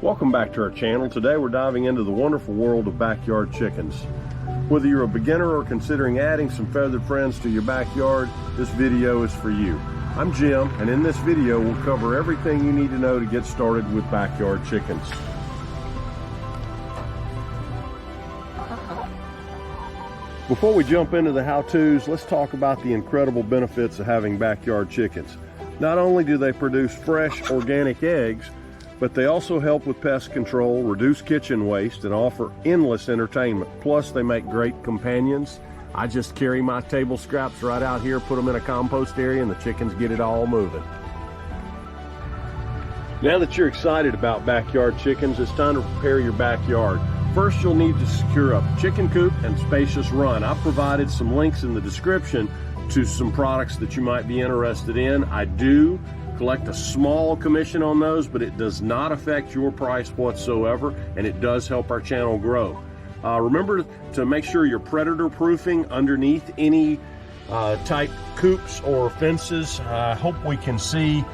Welcome back to our channel. Today we're diving into the wonderful world of backyard chickens. Whether you're a beginner or considering adding some feathered friends to your backyard, this video is for you. I'm Jim, and in this video we'll cover everything you need to know to get started with backyard chickens. Before we jump into the how-tos, let's talk about the incredible benefits of having backyard chickens. Not only do they produce fresh, organic eggs, but they also help with pest control, reduce kitchen waste, and offer endless entertainment. Plus, they make great companions. I just carry my table scraps right out here, put them in a compost area, and the chickens get it all moving. Now that you're excited about backyard chickens, it's time to prepare your backyard. First, you'll need to secure a chicken coop and spacious run. I've provided some links in the description to some products that you might be interested in. I do collect a small commission on those, but it does not affect your price whatsoever, and it does help our channel grow. Remember to make sure you're predator proofing underneath any type coops or fences. I hope we can see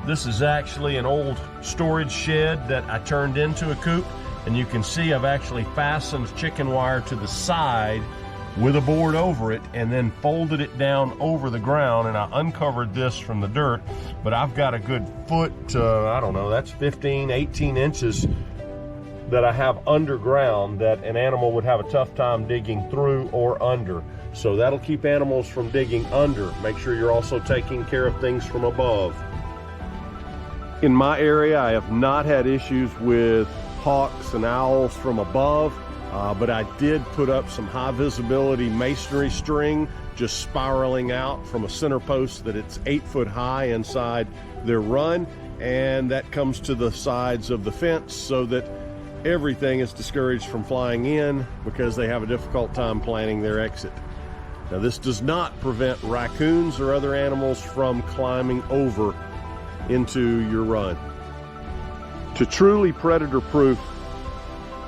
this is actually an old storage shed that I turned into a coop, and you can see I've actually fastened chicken wire to the side with a board over it and then folded it down over the ground, and I uncovered this from the dirt, but I've got a good foot, I don't know, that's 15, 18 inches that I have underground that an animal would have a tough time digging through or under. So that'll keep animals from digging under. Make sure you're also taking care of things from above. In my area, I have not had issues with hawks and owls from above. But I did put up some high visibility masonry string just spiraling out from a center post that it's 8 foot high inside their run, and that comes to the sides of the fence so that everything is discouraged from flying in because they have a difficult time planning their exit. Now, this does not prevent raccoons or other animals from climbing over into your run. To truly predator proof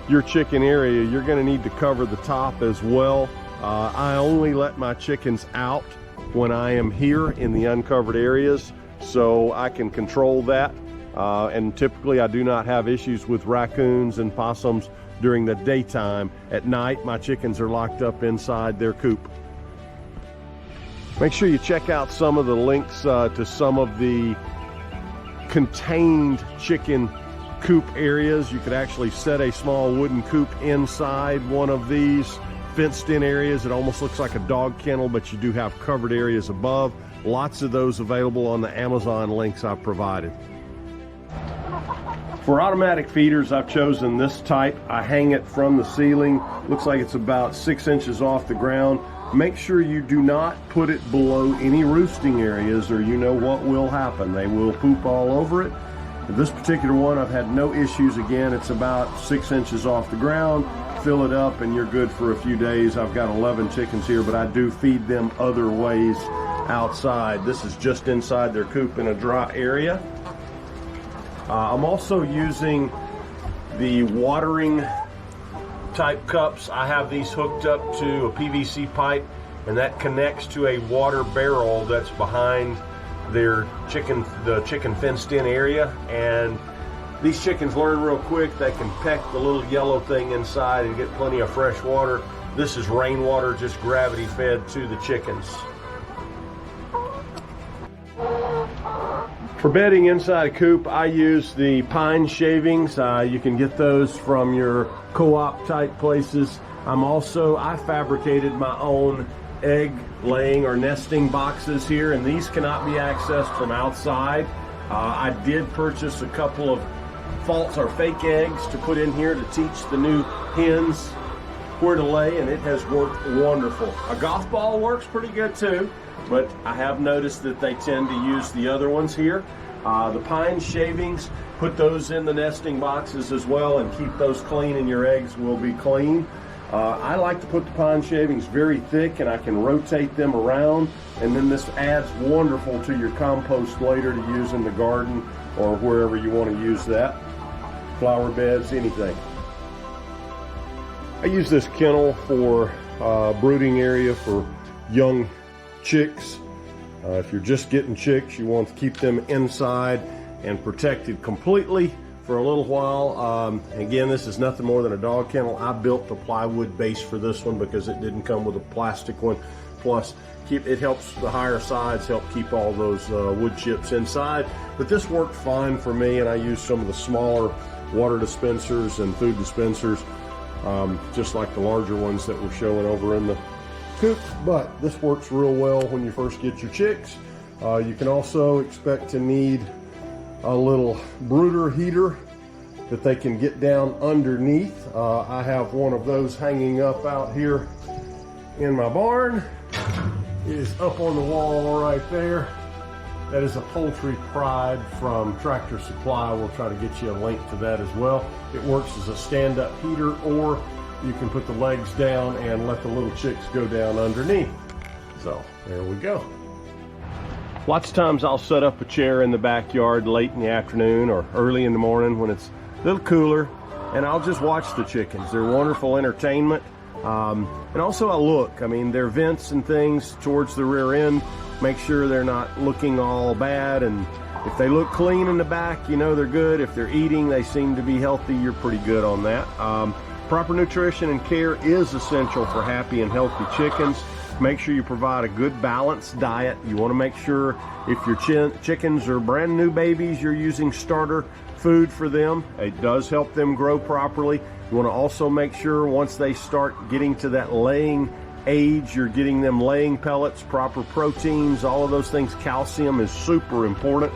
your chicken area, you're going to need to cover the top as well. I only let my chickens out when I am here in the uncovered areas, so I can control that. And typically I do not have issues with raccoons and possums during the daytime. At night, my chickens are locked up inside their coop. Make sure you check out some of the links to some of the contained chicken coop areas. You could actually set a small wooden coop inside one of these fenced in areas. It almost looks like a dog kennel, but you do have covered areas above. Lots of those available on the Amazon links I've provided. For automatic feeders, I've chosen this type. I hang it from the ceiling. Looks like it's about 6 inches off the ground. Make sure you do not put it below any roosting areas, or you know what will happen. They will poop all over it. This particular one, I've had no issues. Again, it's about 6 inches off the ground. Fill it up and you're good for a few days. I've got 11 chickens here, but I do feed them other ways outside. This is just inside their coop in a dry area. I'm also using the watering type cups. I have these hooked up to a PVC pipe, and that connects to a water barrel that's behind the chicken fenced in area, and these chickens learn real quick. They can peck the little yellow thing inside and get plenty of fresh water. This is rainwater, just gravity fed to the chickens. For bedding inside a coop, I use the pine shavings. You can get those from your co-op type places. I fabricated my own egg laying or nesting boxes here, and these cannot be accessed from outside. I did purchase a couple of false or fake eggs to put in here to teach the new hens where to lay, and it has worked wonderful. A golf ball works pretty good too, but I have noticed that they tend to use the other ones here. The pine shavings, put those in the nesting boxes as well and keep those clean, and your eggs will be clean. I like to put the pine shavings very thick, and I can rotate them around, and then this adds wonderful to your compost later to use in the garden or wherever you want to use that. Flower beds, anything. I use this kennel for brooding area for young chicks. If you're just getting chicks, you want to keep them inside and protected completely for a little while. Again, this is nothing more than a dog kennel. I built the plywood base for this one because it didn't come with a plastic one. Plus, it helps the higher sides help keep all those wood chips inside. But this worked fine for me, and I used some of the smaller water dispensers and food dispensers, just like the larger ones that we're showing over in the coop. But this works real well when you first get your chicks. You can also expect to need a little brooder heater that they can get down underneath. I have one of those hanging up out here in my barn. It is up on the wall right there. That is a Poultry Pride from Tractor Supply. We'll try to get you a link to that as well. It works as a stand-up heater, or you can put the legs down and let the little chicks go down underneath. So there we go. Lots of times I'll set up a chair in the backyard late in the afternoon or early in the morning when it's a little cooler, and I'll just watch the chickens. They're wonderful entertainment. And also I look, I mean, their vents and things towards the rear end, make sure they're not looking all bad, and if they look clean in the back, you know they're good. If they're eating, they seem to be healthy, you're pretty good on that. Proper nutrition and care is essential for happy and healthy chickens. Make sure you provide a good balanced diet. You want to make sure if your chickens are brand new babies, you're using starter food for them. It does help them grow properly. You want to also make sure once they start getting to that laying age, you're getting them laying pellets, proper proteins, all of those things. Calcium is super important.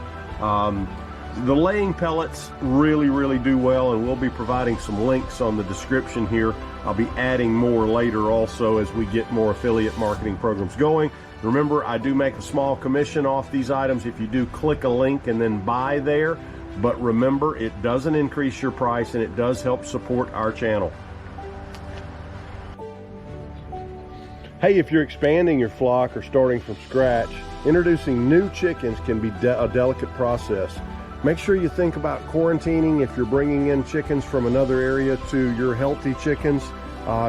The laying pellets really do well, and we'll be providing some links on the description here. I'll be adding more later also as we get more affiliate marketing programs going. Remember, I do make a small commission off these items if you do click a link and then buy there. But remember, it doesn't increase your price, and it does help support our channel. Hey, if you're expanding your flock or starting from scratch, introducing new chickens can be a delicate process. Make sure you think about quarantining if you're bringing in chickens from another area to your healthy chickens.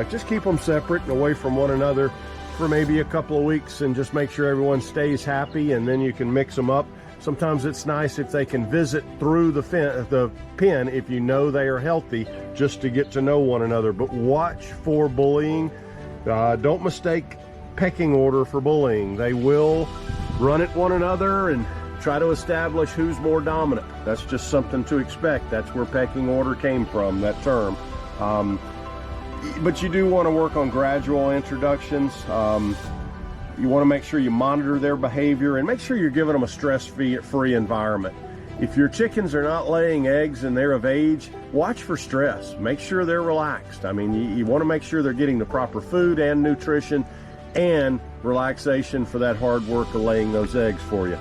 Just keep them separate and away from one another for maybe a couple of weeks, and just make sure everyone stays happy, and then you can mix them up. Sometimes it's nice if they can visit through the pen if you know they are healthy, just to get to know one another. But watch for bullying. Don't mistake pecking order for bullying. They will run at one another and try to establish who's more dominant. That's just something to expect. That's where pecking order came from, that term. But you do want to work on gradual introductions. You want to make sure you monitor their behavior and make sure you're giving them a stress-free environment. If your chickens are not laying eggs and they're of age, watch for stress. Make sure they're relaxed. I mean, you want to make sure they're getting the proper food and nutrition and relaxation for that hard work of laying those eggs for you.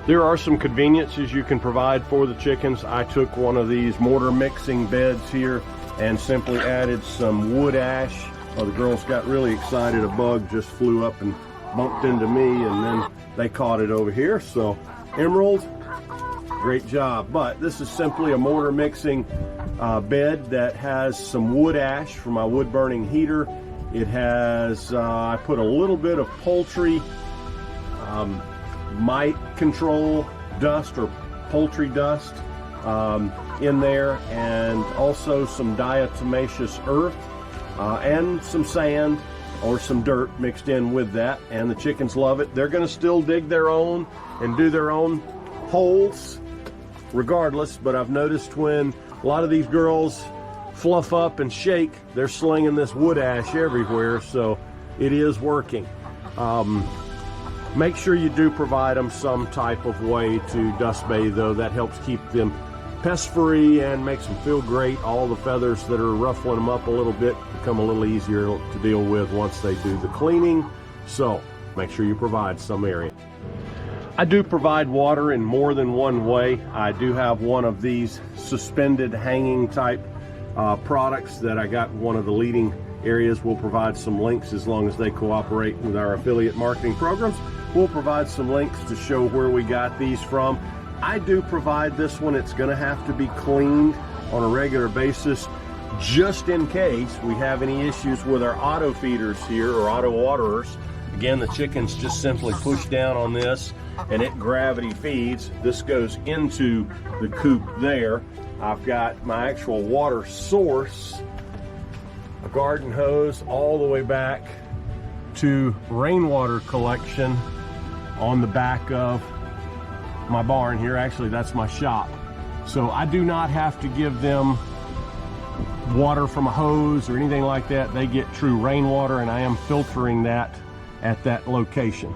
There are some conveniences you can provide for the chickens. I took one of these mortar mixing beds here and simply added some wood ash. The girls got really excited. A bug just flew up and bumped into me, and then they caught it over here. So Emerald, great job. But this is simply a mortar mixing bed that has some wood ash for my wood burning heater. It has, I put a little bit of poultry mite control dust or poultry dust in there, and also some diatomaceous earth and some sand or some dirt mixed in with that, and the chickens love it. They're going to still dig their own and do their own holes regardless, but I've noticed when a lot of these girls fluff up and shake, they're slinging this wood ash everywhere, so it is working. Make sure you do provide them some type of way to dust bathe, though. That helps keep them pest free and makes them feel great. All the feathers that are ruffling them up a little bit become a little easier to deal with once they do the cleaning. So make sure you provide some area. I do provide water in more than one way. I do have one of these suspended hanging type products that I got one of the leading areas. We'll provide some links as long as they cooperate with our affiliate marketing programs. We'll provide some links to show where we got these from. I do provide this one. It's going to have to be cleaned on a regular basis just in case we have any issues with our auto feeders here, or auto waterers, Again, the chickens just simply push down on this and it gravity feeds. This goes into the coop there. I've got my actual water source, a garden hose all the way back to rainwater collection on the back of my barn here. Actually, that's my shop. So I do not have to give them water from a hose or anything like that. They get true rainwater, and I am filtering that at that location.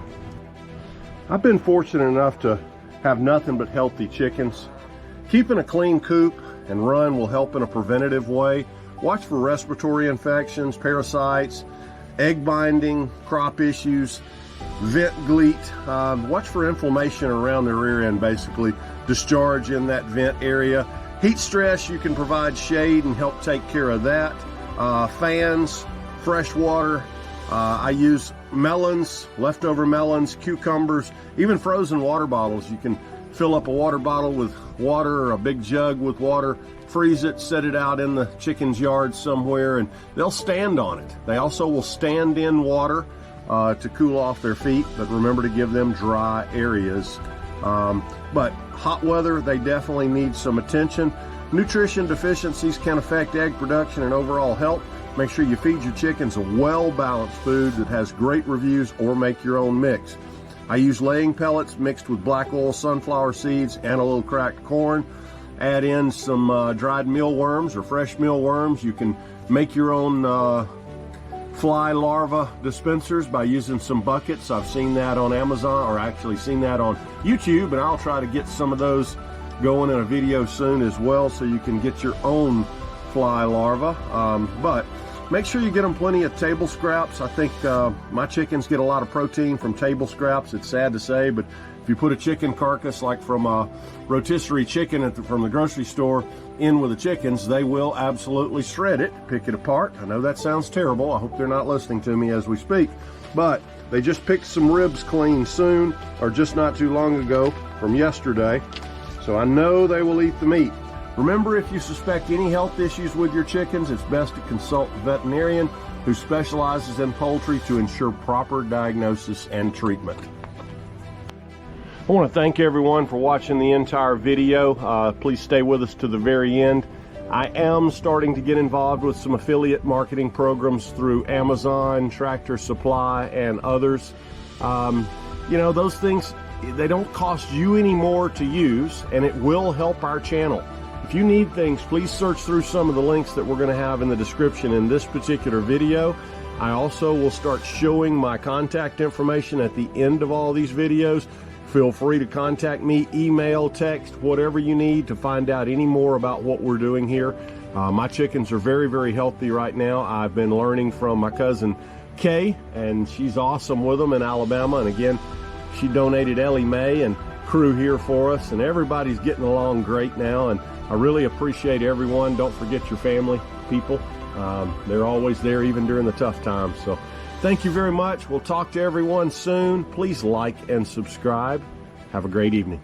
I've been fortunate enough to have nothing but healthy chickens. Keeping a clean coop and run will help in a preventative way. Watch for respiratory infections, parasites, egg binding, crop issues, vent gleat. Watch for inflammation around the rear end, basically. Discharge in that vent area. Heat stress, you can provide shade and help take care of that. Fans, fresh water. I use melons, leftover melons, cucumbers, even frozen water bottles. You can fill up a water bottle with water or a big jug with water, freeze it, set it out in the chicken's yard somewhere, and they'll stand on it. They also will stand in water to cool off their feet, but remember to give them dry areas. But hot weather, they definitely need some attention. Nutrition deficiencies can affect egg production and overall health. Make sure you feed your chickens a well-balanced food that has great reviews, or make your own mix. I use laying pellets mixed with black oil sunflower seeds and a little cracked corn. Add in some dried mealworms or fresh mealworms. You can make your own fly larva dispensers by using some buckets. I've seen that on Amazon, or actually seen that on YouTube, and I'll try to get some of those going in a video soon as well, so you can get your own fly larva. But make sure you get them plenty of table scraps. I think my chickens get a lot of protein from table scraps. It's sad to say, but if you put a chicken carcass, like from a rotisserie chicken from the grocery store, in with the chickens, they will absolutely shred it, pick it apart. I know that sounds terrible. I hope they're not listening to me as we speak, but they just picked some ribs clean soon, or just not too long ago from yesterday. So I know they will eat the meat. Remember, if you suspect any health issues with your chickens, it's best to consult a veterinarian who specializes in poultry to ensure proper diagnosis and treatment. I want to thank everyone for watching the entire video. Please stay with us to the very end. I am starting to get involved with some affiliate marketing programs through Amazon, Tractor Supply, and others. You know, those things, they don't cost you any more to use, and it will help our channel. If you need things, please search through some of the links that we're going to have in the description in this particular video. I also will start showing my contact information at the end of all these videos. Feel free to contact me, email, text, whatever you need to find out any more about what we're doing here. My chickens are very, very healthy right now. I've been learning from my cousin Kay, and she's awesome with them in Alabama. And again, she donated Ellie Mae and crew here for us, and everybody's getting along great now. And I really appreciate everyone. Don't forget your family, people. They're always there, even during the tough times. So thank you very much. We'll talk to everyone soon. Please like and subscribe. Have a great evening.